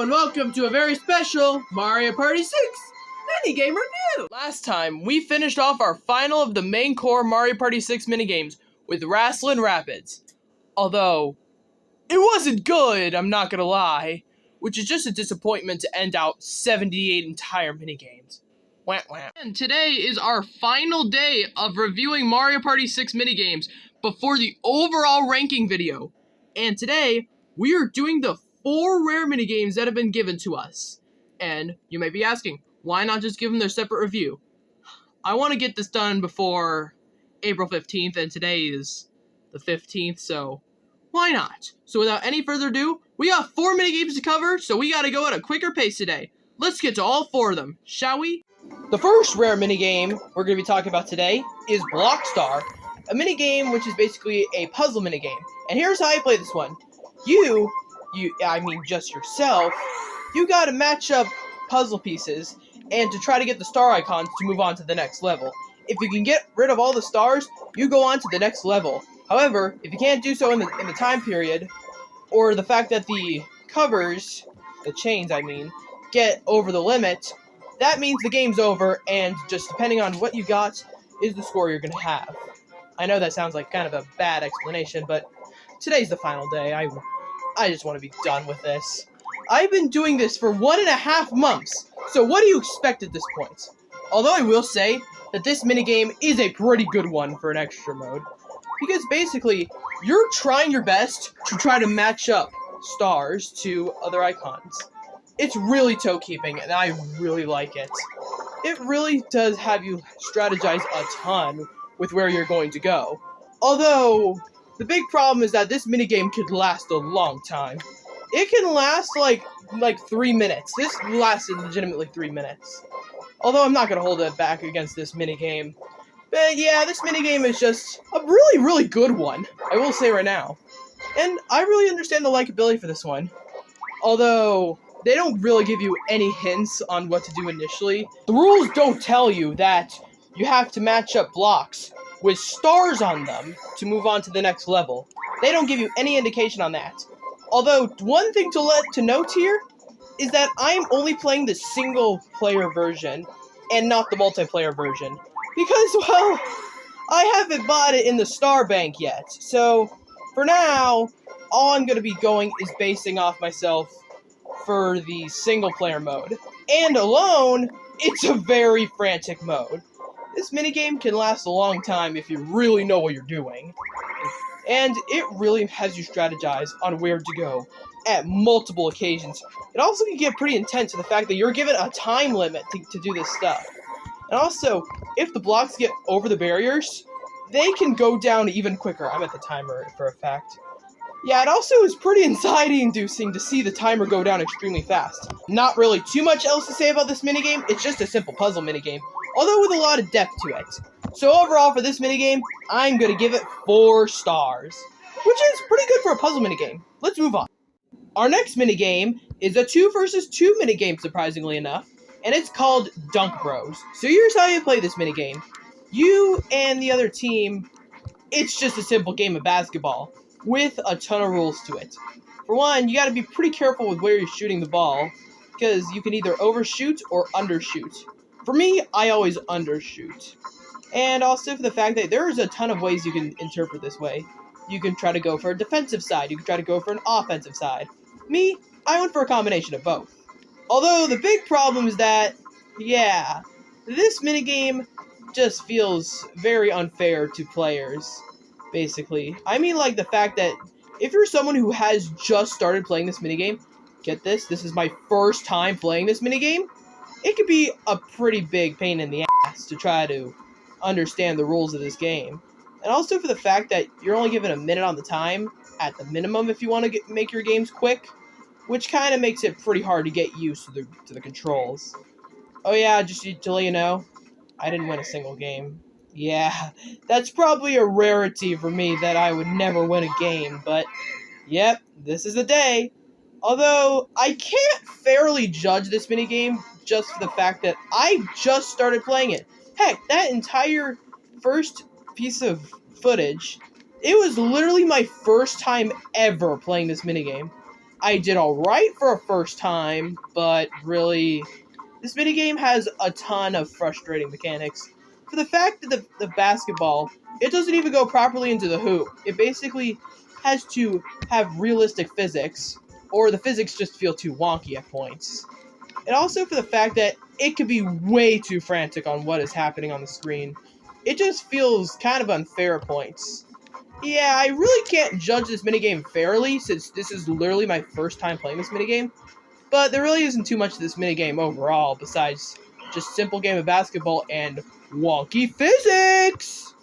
and welcome to a very special Mario Party 6 minigame review! Last time, we finished off our final of the main core Mario Party 6 minigames with Wrastlin' Rapids. Although, it wasn't good, I'm not gonna lie, which is just a disappointment to end out 78 entire minigames. Wah, wah. And today is our final day of reviewing Mario Party 6 minigames before the overall ranking video. And today, we are doing the 4 rare minigames that have been given to us. And you may be asking, why not just give them their separate review? I want to get this done before April 15th, and today is the 15th, so why not? So without any further ado, we got 4 minigames to cover, so we gotta go at a quicker pace today. Let's get to all 4 of them, shall we? The first rare minigame we're going to be talking about today is Block Star, a minigame which is basically a puzzle minigame. And here's how I play this one. I mean just yourself, you gotta match up puzzle pieces and to try to get the star icons to move on to the next level. If you can get rid of all the stars, you go on to the next level. However, if you can't do so in the time period, or the fact that the covers, the chains I mean, get over the limit, that means the game's over, and just depending on what you got is the score you're gonna have. I know that sounds like kind of a bad explanation, but today's the final day. I just want to be done with this. I've been doing this for 1.5 months, so what do you expect at this point? Although I will say that this minigame is a pretty good one for an extra mode, because basically, you're trying your best to try to match up stars to other icons. It's really toe-keeping, and I really like it. It really does have you strategize a ton with where you're going to go. Although, the big problem is that this minigame could last a long time. It can last like 3 minutes. This lasted legitimately 3 minutes. Although I'm not going to hold it back against this minigame. But yeah, this minigame is just a really, really good one, I will say right now. And I really understand the likability for this one. Although, they don't really give you any hints on what to do initially. The rules don't tell you that you have to match up blocks with stars on them to move on to the next level. They don't give you any indication on that. Although, one thing to note here is that I'm only playing the single-player version and not the multiplayer version. Because, well, I haven't bought it in the Star Bank yet. So, for now, all I'm going to be going is basing off myself for the single-player mode. And alone, it's a very frantic mode. This minigame can last a long time if you really know what you're doing. And it really has you strategize on where to go at multiple occasions. It also can get pretty intense to the fact that you're given a time limit to do this stuff. And also, if the blocks get over the barriers, they can go down even quicker. I'm at the timer for a fact. Yeah, it also is pretty anxiety-inducing to see the timer go down extremely fast. Not really too much else to say about this minigame, it's just a simple puzzle minigame, although with a lot of depth to it. So overall for this minigame, I'm going to give it 4 stars, which is pretty good for a puzzle minigame. Let's move on. Our next minigame is a 2 versus 2 minigame, surprisingly enough, and it's called Dunk Bros. So here's how you play this minigame. You and the other team, it's just a simple game of basketball with a ton of rules to it. For one, you gotta be pretty careful with where you're shooting the ball, because you can either overshoot or undershoot. For me, I always undershoot. And also for the fact that there's a ton of ways you can interpret this way. You can try to go for a defensive side, you can try to go for an offensive side. Me, I went for a combination of both. Although the big problem is that, yeah, this minigame just feels very unfair to players. Basically. I mean, like, the fact that if you're someone who has just started playing this minigame, get this is my first time playing this minigame, it could be a pretty big pain in the ass to try to understand the rules of this game. And also for the fact that you're only given a minute on the time, at the minimum, if you want to make your games quick, which kind of makes it pretty hard to get used to the controls. Oh yeah, just to let you know, I didn't win a single game. Yeah, that's probably a rarity for me that I would never win a game, but yep, this is the day. Although, I can't fairly judge this minigame just for the fact that I just started playing it. Heck, that entire first piece of footage, it was literally my first time ever playing this minigame. I did alright for a first time, but really, this minigame has a ton of frustrating mechanics. For the fact that the basketball, it doesn't even go properly into the hoop. It basically has to have realistic physics, or the physics just feel too wonky at points. And also for the fact that it could be way too frantic on what is happening on the screen. It just feels kind of unfair at points. Yeah, I really can't judge this minigame fairly, since this is literally my first time playing this minigame. But there really isn't too much to this minigame overall, besides just simple game of basketball and wonky physics!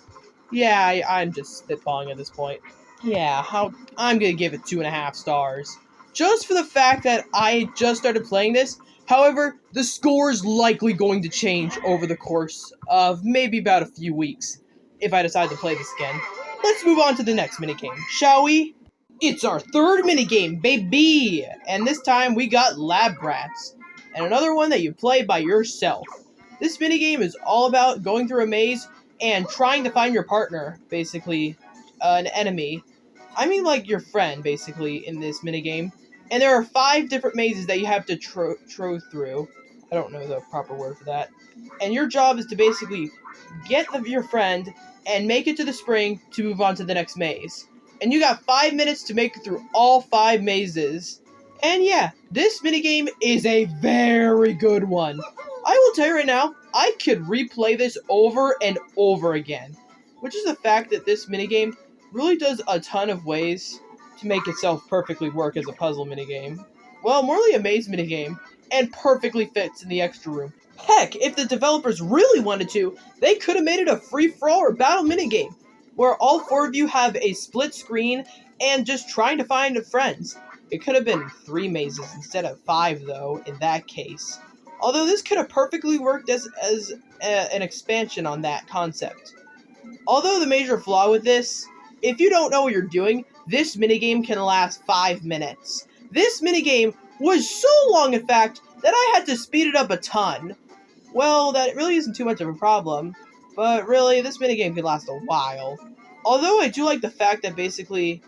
Yeah, I'm just spitballing at this point. Yeah, I'm gonna give it 2.5 stars. Just for the fact that I just started playing this. However, the score is likely going to change over the course of maybe about a few weeks, if I decide to play this again. Let's move on to the next minigame, shall we? It's our third minigame, baby! And this time we got Lab Rats, and another one that you play by yourself. This minigame is all about going through a maze and trying to find your partner, basically, an enemy. I mean, like, your friend, basically, in this minigame. And there are 5 different mazes that you have to trove through. I don't know the proper word for that. And your job is to basically get your friend and make it to the spring to move on to the next maze. And you got 5 minutes to make it through all 5 mazes. And yeah, this minigame is a very good one. I will tell you right now, I could replay this over and over again. Which is the fact that this minigame really does a ton of ways to make itself perfectly work as a puzzle minigame. Well, more like a maze minigame, and perfectly fits in the extra room. Heck, if the developers really wanted to, they could have made it a free-for-all or battle minigame, where all 4 of you have a split screen and just trying to find friends. It could have been 3 mazes instead of 5, though, in that case. Although this could have perfectly worked as an expansion on that concept. Although the major flaw with this, if you don't know what you're doing, this minigame can last 5 minutes. This minigame was so long, in fact, that I had to speed it up a ton. Well, that really isn't too much of a problem, but really, this minigame can last a while. Although I do like the fact that basically,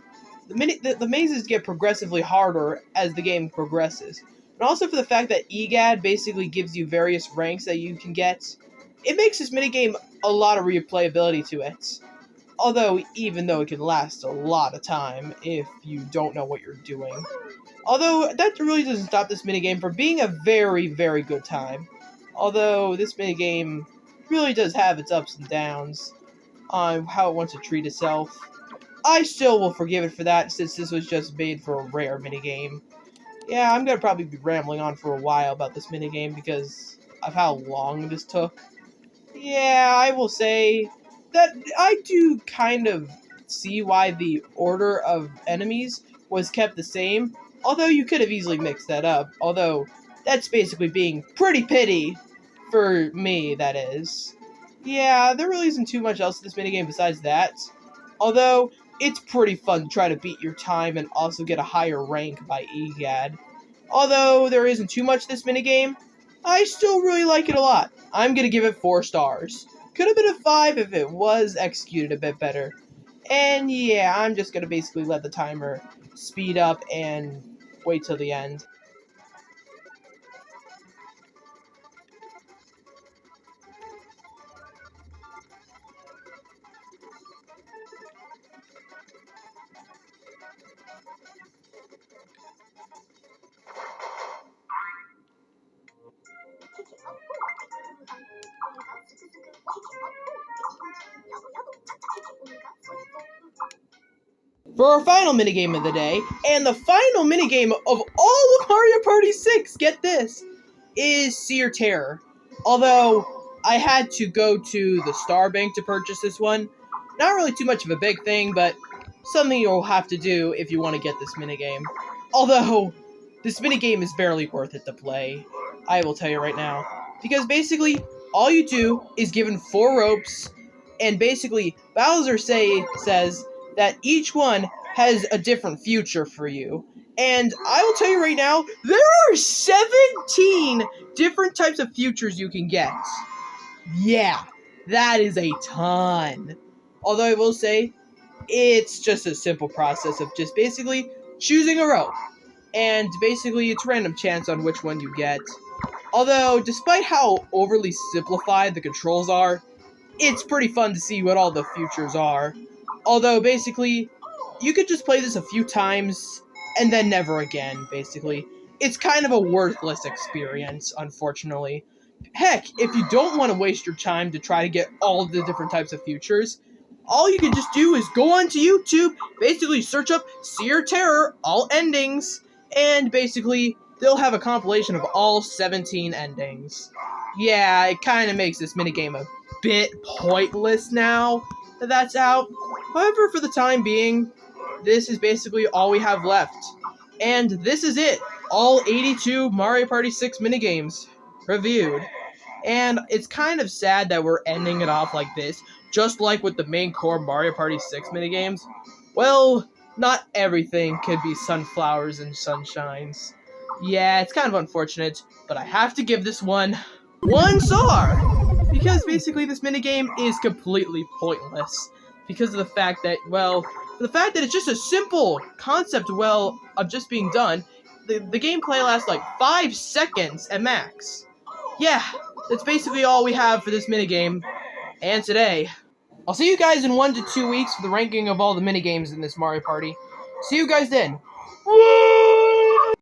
the mazes get progressively harder as the game progresses. And also for the fact that EGAD basically gives you various ranks that you can get. It makes this minigame a lot of replayability to it. Even though it can last a lot of time if you don't know what you're doing. Although, that really doesn't stop this minigame from being a very, very good time. Although, this minigame really does have its ups and downs on how it wants to treat itself. I still will forgive it for that, since this was just made for a rare minigame. Yeah, I'm gonna probably be rambling on for a while about this minigame because of how long this took. Yeah, I will say that I do kind of see why the order of enemies was kept the same, although you could have easily mixed that up, although that's basically being pretty pitty, for me, that is. Yeah, there really isn't too much else to this minigame besides that, although it's pretty fun to try to beat your time and also get a higher rank by EGAD. Although there isn't too much to this minigame, I still really like it a lot. I'm gonna give it 4 stars. Could have been a 5 if it was executed a bit better. And yeah, I'm just gonna basically let the timer speed up and wait till the end. For our final minigame of the day, and the final minigame of all of Mario Party 6, get this, is Seer Terror. Although, I had to go to the Star Bank to purchase this one. Not really too much of a big thing, but something you'll have to do if you want to get this minigame. Although, this minigame is barely worth it to play. I will tell you right now. Because basically, all you do is given 4 ropes, and basically, Bowser says that each one has a different future for you. And I will tell you right now, there are 17 different types of futures you can get. Yeah, that is a ton. Although I will say, it's just a simple process of just basically choosing a rope. and basically it's random chance on which one you get. Although, despite how overly simplified the controls are, it's pretty fun to see what all the futures are. Although, basically, you could just play this a few times and then never again, basically. It's kind of a worthless experience, unfortunately. Heck, if you don't want to waste your time to try to get all the different types of futures, all you can just do is go onto YouTube, basically search up Seer Terror, all endings, and basically they'll have a compilation of all 17 endings. Yeah, it kind of makes this minigame a bit pointless now that that's out. However, for the time being, this is basically all we have left. And this is it. All 82 Mario Party 6 minigames reviewed. And it's kind of sad that we're ending it off like this, just like with the main core Mario Party 6 minigames. Well, not everything could be sunflowers and sunshines. Yeah, it's kind of unfortunate, but I have to give this one star! Because basically this minigame is completely pointless. Because of the fact that, well, the fact that it's just a simple concept, well, of just being done, the gameplay lasts like 5 seconds at max. Yeah, that's basically all we have for this minigame, and today. I'll see you guys in 1 to 2 weeks for the ranking of all the minigames in this Mario Party. See you guys then. Woo!